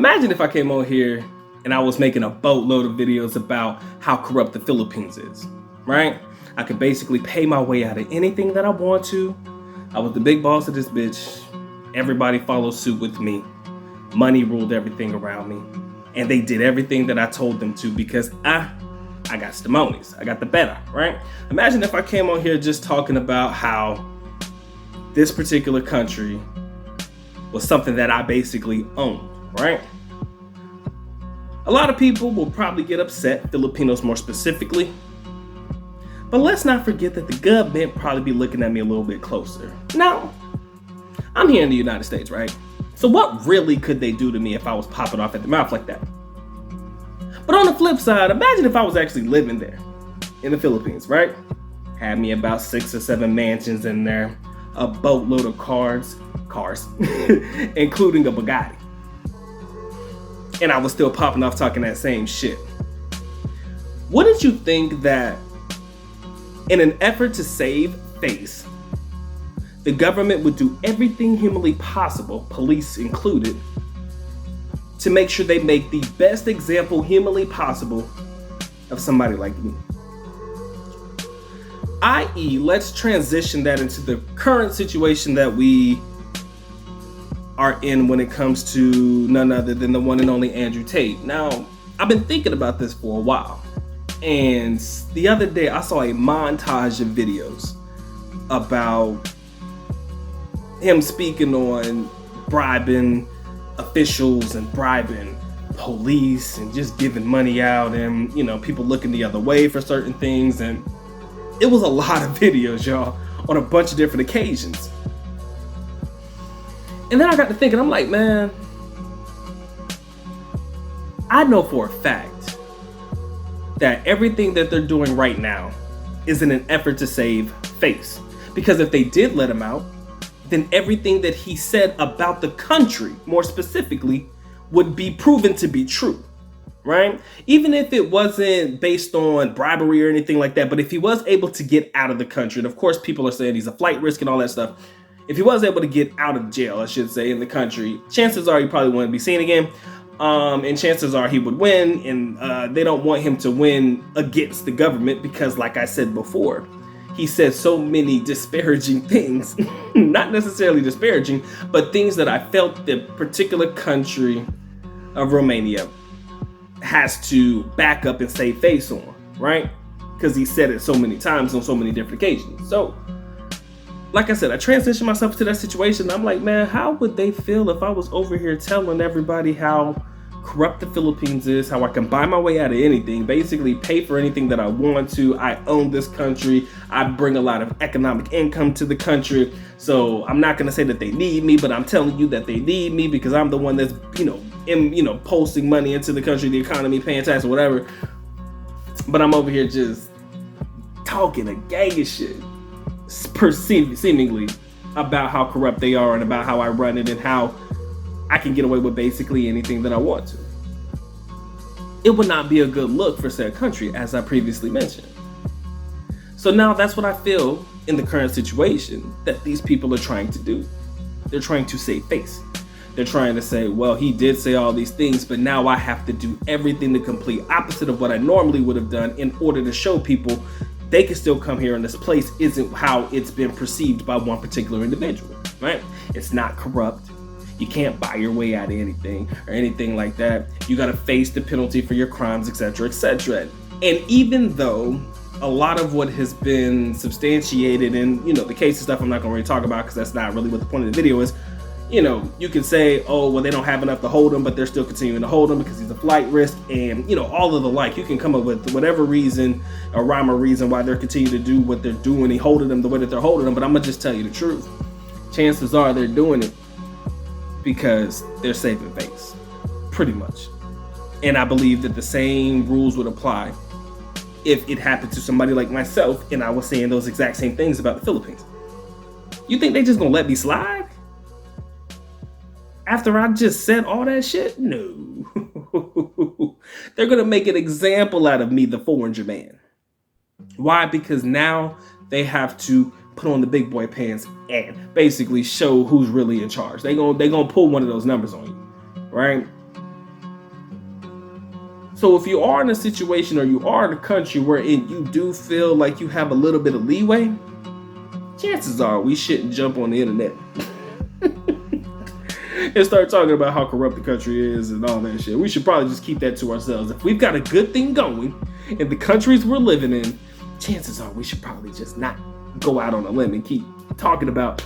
Imagine if I came on here and I was making a boatload of videos about how corrupt the Philippines is, right? I could basically pay my way out of anything that I want to. I was the big boss of this bitch. Everybody followed suit with me. Money ruled everything around me. And they did everything that I told them to because I got stimonies. I got the better, right? Imagine if I came on here just talking about how this particular country was something that I basically owned, right? A lot of people will probably get upset, Filipinos more specifically. But let's not forget that the government probably be looking at me a little bit closer. Now, I'm here in the United States, right? So what really could they do to me if I was popping off at the mouth like that? But on the flip side, imagine if I was actually living there in the Philippines, right? Had me about 6 or 7 mansions in there, a boatload of cars, including a Bugatti. And I was still popping off talking that same shit. Wouldn't you think that in an effort to save face, the government would do everything humanly possible, police included, to make sure they make the best example humanly possible of somebody like me? I.e., let's transition that into the current situation that we are in when it comes to none other than the one and only Andrew Tate. Now, I've been thinking about this for a while, and the other day I saw a montage of videos about him speaking on bribing officials and bribing police and just giving money out and, you know, people looking the other way for certain things. And it was a lot of videos, y'all, on a bunch of different occasions. And then I got to thinking, I'm like, man, I know for a fact that everything that they're doing right now is in an effort to save face. Because if they did let him out, then everything that he said about the country, more specifically, would be proven to be true, right? Even if it wasn't based on bribery or anything like that, but if he was able to get out of the country, and of course people are saying he's a flight risk and all that stuff, if he was able to get out of jail, I should say, in the country, chances are he probably wouldn't be seen again, and chances are he would win, and they don't want him to win against the government because, like I said before, he said so many disparaging things, not necessarily disparaging, but things that I felt the particular country of Romania has to back up and save face on, right? Because he said it so many times on so many different occasions. So, like I said, I transitioned myself to that situation. I'm like, man, how would they feel if I was over here telling everybody how corrupt the Philippines is, how I can buy my way out of anything, basically pay for anything that I want to. I own this country. I bring a lot of economic income to the country. So I'm not going to say that they need me, but I'm telling you that they need me because I'm the one that's, posting money into the country, the economy, paying tax or whatever. But I'm over here just talking a gang of shit, seemingly, about how corrupt they are and about how I run it and how I can get away with basically anything that I want to. It would not be a good look for said country, as I previously mentioned. So now that's what I feel in the current situation that these people are trying to do. They're trying to save face. They're trying to say, well, he did say all these things, but now I have to do everything the complete opposite of what I normally would have done in order to show people they can still come here and this place isn't how it's been perceived by one particular individual, right? It's not corrupt. You can't buy your way out of anything or anything like that. You got to face the penalty for your crimes, etc., etc. And even though a lot of what has been substantiated in, the case and stuff I'm not going to really talk about because that's not really what the point of the video is. You can say, oh, well, they don't have enough to hold him, but they're still continuing to hold him because he's a flight risk and, all of the like. You can come up with whatever reason or rhyme or reason why they're continuing to do what they're doing and holding them the way that they're holding them. But I'm going to just tell you the truth. Chances are they're doing it because they're saving face, pretty much. And I believe that the same rules would apply if it happened to somebody like myself and I was saying those exact same things about the Philippines. You think they just gonna let me slide? After I just said all that shit? No. They're gonna make an example out of me, the foreigner man. Why? Because now they have to put on the big boy pants and basically show who's really in charge. They gonna pull one of those numbers on you, right? So if you are in a situation or you are in a country wherein you do feel like you have a little bit of leeway, chances are we shouldn't jump on the internet and start talking about how corrupt the country is and all that shit. We should probably just keep that to ourselves. If we've got a good thing going in the countries we're living in, chances are we should probably just not go out on a limb and keep talking about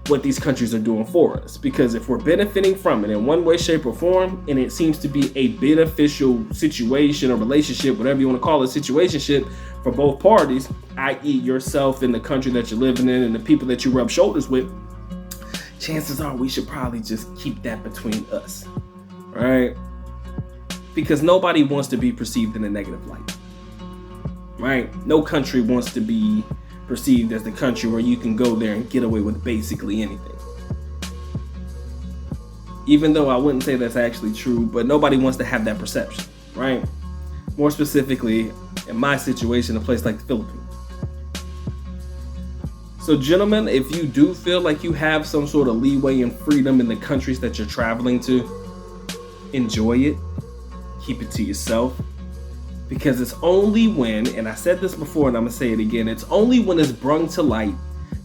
what these countries are doing for us. Because if we're benefiting from it in one way, shape, or form, and it seems to be a beneficial situation or relationship, whatever you want to call it, situationship for both parties, i.e. yourself and the country that you're living in and the people that you rub shoulders with, chances are we should probably just keep that between us, right? Because nobody wants to be perceived in a negative light, right? No country wants to be perceived as the country where you can go there and get away with basically anything. Even though I wouldn't say that's actually true, but nobody wants to have that perception, right? More specifically, in my situation, a place like the Philippines. So gentlemen, if you do feel like you have some sort of leeway and freedom in the countries that you're traveling to, enjoy it, keep it to yourself. Because it's only when, and I said this before and I'm gonna say it again, it's only when it's brung to light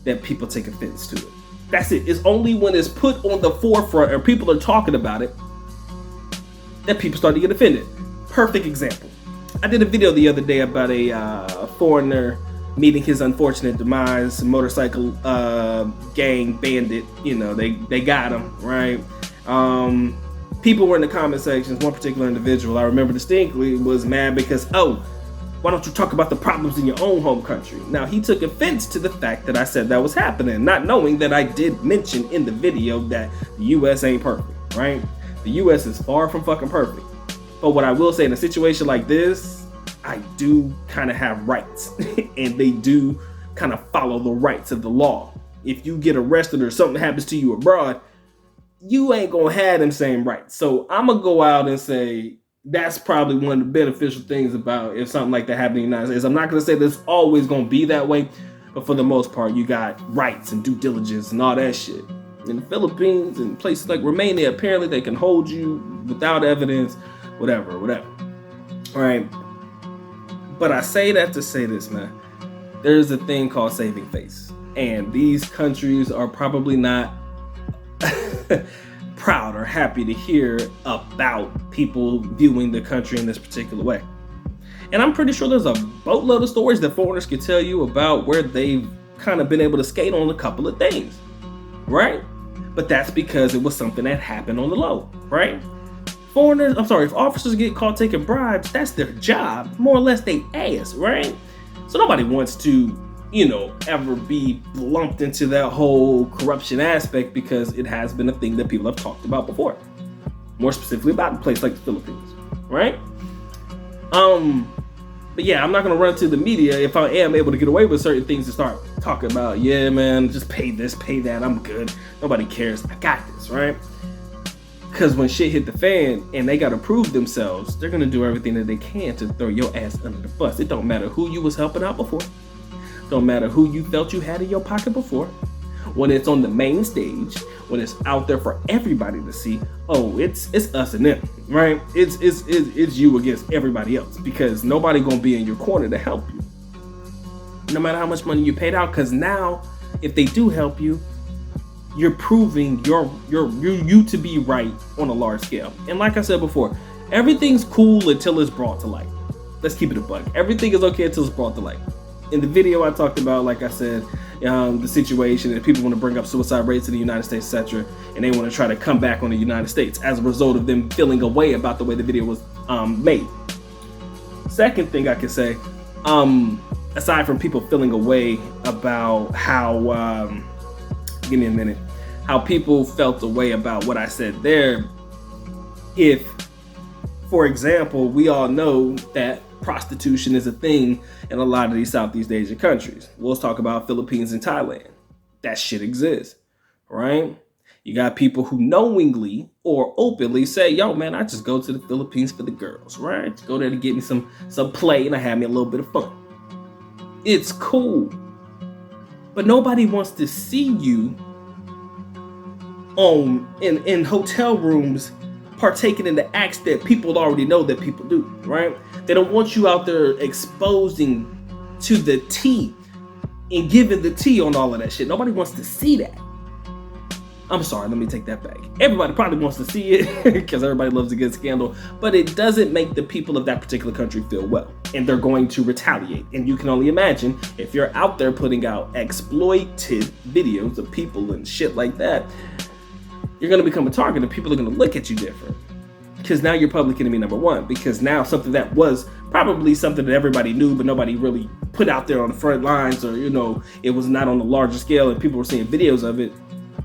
that people take offense to it. That's it. It's only when it's put on the forefront or people are talking about it that people start to get offended. Perfect example. I did a video the other day about a foreigner meeting his unfortunate demise, motorcycle gang bandit. You know, they got him, right? People were in the comment sections. One particular individual I remember distinctly was mad because, oh, why don't you talk about the problems in your own home country? Now, he took offense to the fact that I said that was happening, not knowing that I did mention in the video that the U.S. ain't perfect, right? The U.S. is far from fucking perfect. But what I will say in a situation like this, I do kind of have rights and they do kind of follow the rights of the law. If you get arrested or something happens to you abroad, you ain't gonna have them same rights. So I'm gonna go out and say that's probably one of the beneficial things about if something like that happened in the United States. I'm not gonna say that's always gonna be that way, but for the most part, you got rights and due diligence and all that shit. In the Philippines and places like Romania, apparently they can hold you without evidence, whatever. All right. But I say that to say this, man. There's a thing called saving face. And these countries are probably not proud or happy to hear about people viewing the country in this particular way. And I'm pretty sure there's a boatload of stories that foreigners could tell you about where they've kind of been able to skate on a couple of things, right? But that's because it was something that happened on the low, right? If officers get caught taking bribes, that's their job, more or less they ass, right? So nobody wants to, ever be lumped into that whole corruption aspect because it has been a thing that people have talked about before. More specifically about a place like the Philippines, right? But yeah, I'm not gonna run to the media if I am able to get away with certain things and start talking about, yeah, man, just pay this, pay that, I'm good. Nobody cares. I got this, right? Because when shit hit the fan and they gotta prove themselves, they're gonna do everything that they can to throw your ass under the bus. It don't matter who you was helping out before. Don't matter who you felt you had in your pocket before. When it's on the main stage, when it's out there for everybody to see, oh, it's us and them, right? It's you against everybody else because nobody gonna be in your corner to help you. No matter how much money you paid out, because now if they do help you, you're proving you to be right on a large scale. And like I said before, everything's cool until it's brought to light. Let's keep it a buck. Everything is okay until it's brought to light. In the video I talked about, like I said, the situation that people want to bring up suicide rates in the United States, etc., and they want to try to come back on the United States as a result of them feeling away about the way the video was made. Second thing I can say, aside from people feeling away about how, give me a minute, how people felt away about what I said there, if, for example, we all know that prostitution is a thing in a lot of these Southeast Asian countries. We'll talk about Philippines and Thailand. That shit exists, right? You got people who knowingly or openly say, yo, man, I just go to the Philippines for the girls, right? Go there to get me some play and I have me a little bit of fun. It's cool. But nobody wants to see you in hotel rooms partaking in the acts that people already know that people do, right? They don't want you out there exposing to the T and giving the tea on all of that shit. Nobody wants to see that. I'm sorry, let me take that back. Everybody probably wants to see it because everybody loves a good scandal, but it doesn't make the people of that particular country feel well, and they're going to retaliate. And you can only imagine if you're out there putting out exploited videos of people and shit like that, you're going to become a target and people are going to look at you different. Because now you're public enemy number one. Because now something that was probably something that everybody knew, but nobody really put out there on the front lines, or, you know, it was not on a larger scale and people were seeing videos of it.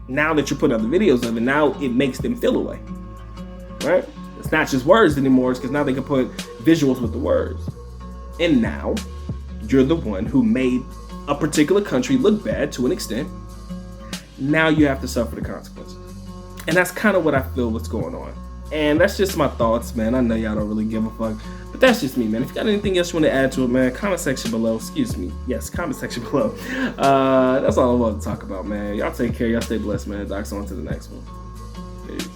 Now that you're putting out the videos of it, now it makes them feel away, right? It's not just words anymore. It's because now they can put visuals with the words. And now you're the one who made a particular country look bad to an extent. Now you have to suffer the consequences. And that's kind of what I feel what's going on. And that's just my thoughts, man. I know y'all don't really give a fuck, but that's just me, man. If you got anything else you want to add to it, man, comment section below. Excuse me. Yes, comment section below. That's all I want to talk about, man. Y'all take care. Y'all stay blessed, man. Docs on to the next one. Peace.